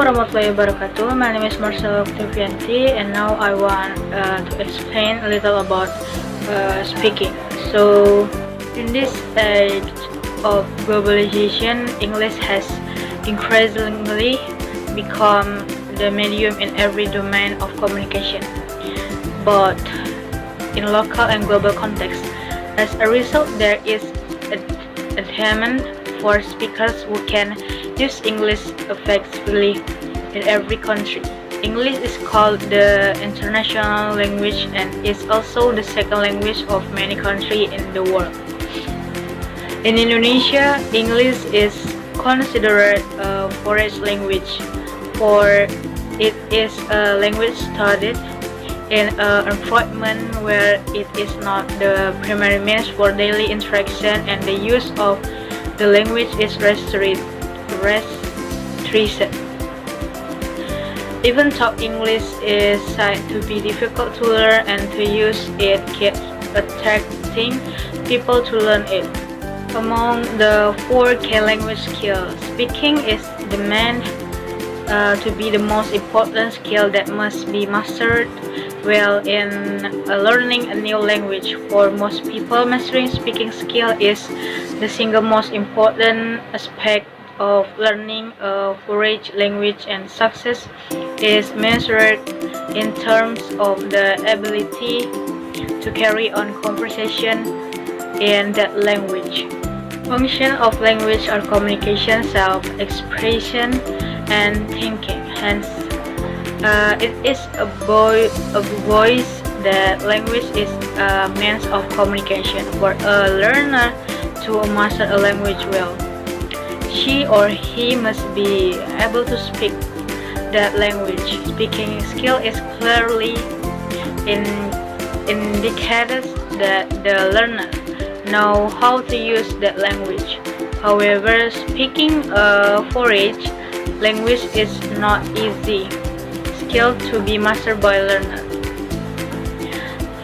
warahmatullahi wabarakatuh. My name is Marshella oktaviyanti, and now I want to explain a little about speaking. So, in this age of globalization, English has increasingly become the medium in every domain of communication, both in local and global context. As a result, there is a demand for speakers who can use English effectively in every country. English is called the international language and is also the second language of many countries in the world. In Indonesia, English is considered a foreign language, for it is a language studied in an environment where it is not the primary means for daily interaction, and the use of the language is restricted. Even though English is said to be difficult to learn and to use, it keeps attracting people to learn it. Among the 4 key language skills, speaking is meant to be the most important skill that must be mastered well in learning a new language. For most people, mastering speaking skill is the single most important aspect of learning a foreign language, and success is measured in terms of the ability to carry on conversation in that language. Function of language are communication, self-expression, and thinking. Hence, it is a voice that language is a means of communication. For a learner to master a language well, she or he must be able to speak that language. Speaking skill is clearly indicates that the learner know how to use that language. However, speaking a foreign language is not easy skill to be mastered by a learner.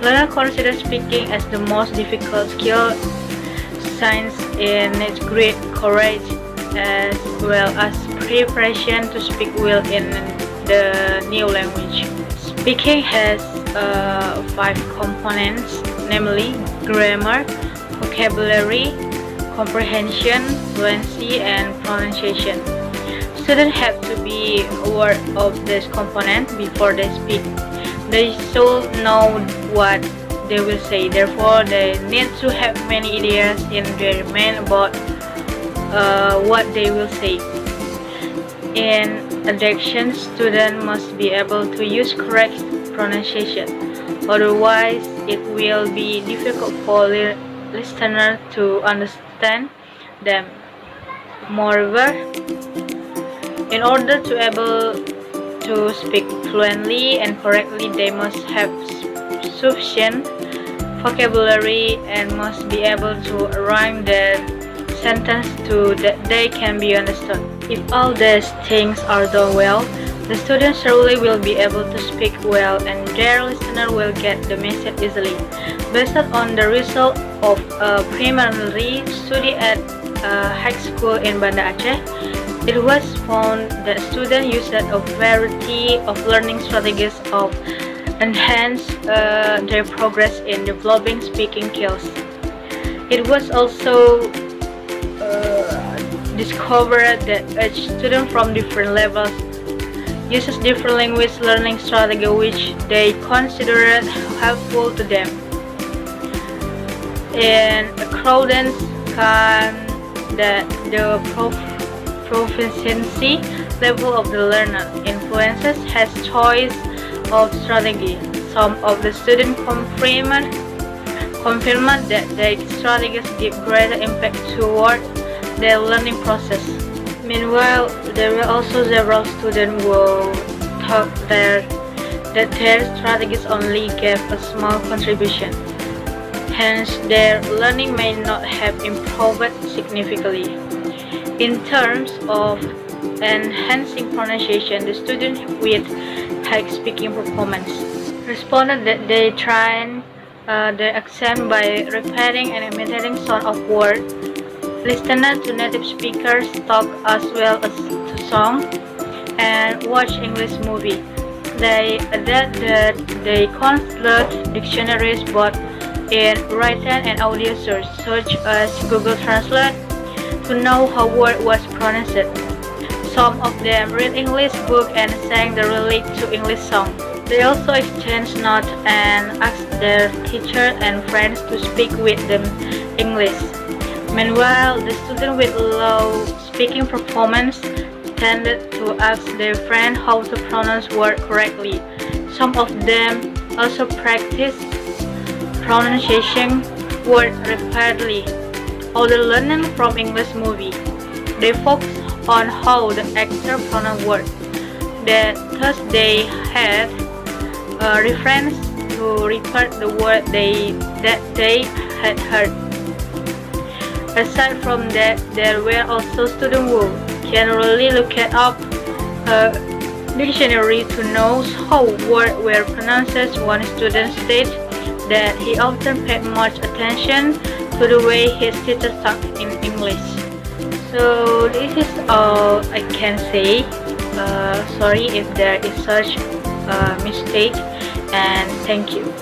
Learner consider speaking as the most difficult skill, since it needs great courage as well as preparation to speak well in the new language. Speaking has 5 components, namely grammar, vocabulary, comprehension, fluency, and pronunciation. Students have to be aware of this component before they speak. They should know what they will say. Therefore, they need to have many ideas in their mind about what they will say. In addition, students must be able to use correct pronunciation. Otherwise, it will be difficult for listeners to understand them. Moreover, in order to able to speak fluently and correctly, they must have sufficient vocabulary and must be able to rhyme their sentence to that they can be understood. If all these things are done well, the student surely will be able to speak well, and their listener will get the message easily. Based on the result of a preliminary study at a high school in Banda Aceh, it was found that students used a variety of learning strategies of enhance their progress in developing speaking skills. It was also discovered that each student from different levels uses different language learning strategy which they considered helpful to them. In accordance can that the proficiency level of the learner influences his choice of strategy. Some of the students confirmed that their strategies give greater impact toward their learning process. Meanwhile, there were also several students who thought that their strategies only gave a small contribution. Hence, their learning may not have improved significantly. In terms of enhancing pronunciation, the students with high speaking performance responded that they trained their accent by repeating and imitating sound of words. Listening to native speakers talk as well as to song, and watch English movie. They adapted the consult dictionaries both in written and audio search, such as Google Translate, to know how word was pronounced. Some of them read English book and sang the relate to English song. They also exchange notes and asked their teachers and friends to speak with them English. Meanwhile, the students with low speaking performance tended to ask their friend how to pronounce words correctly. Some of them also practiced pronunciation words repeatedly. Although learning from English movie, they focused on how the actor pronounced words. Thus they had a reference to repeat the word that they had heard. Aside from that, there were also students who generally looked up a dictionary to know how words were pronounced. One student stated that he often paid much attention to the way his teacher talked in English. So this is all I can say. Sorry if there is such a mistake, and thank you.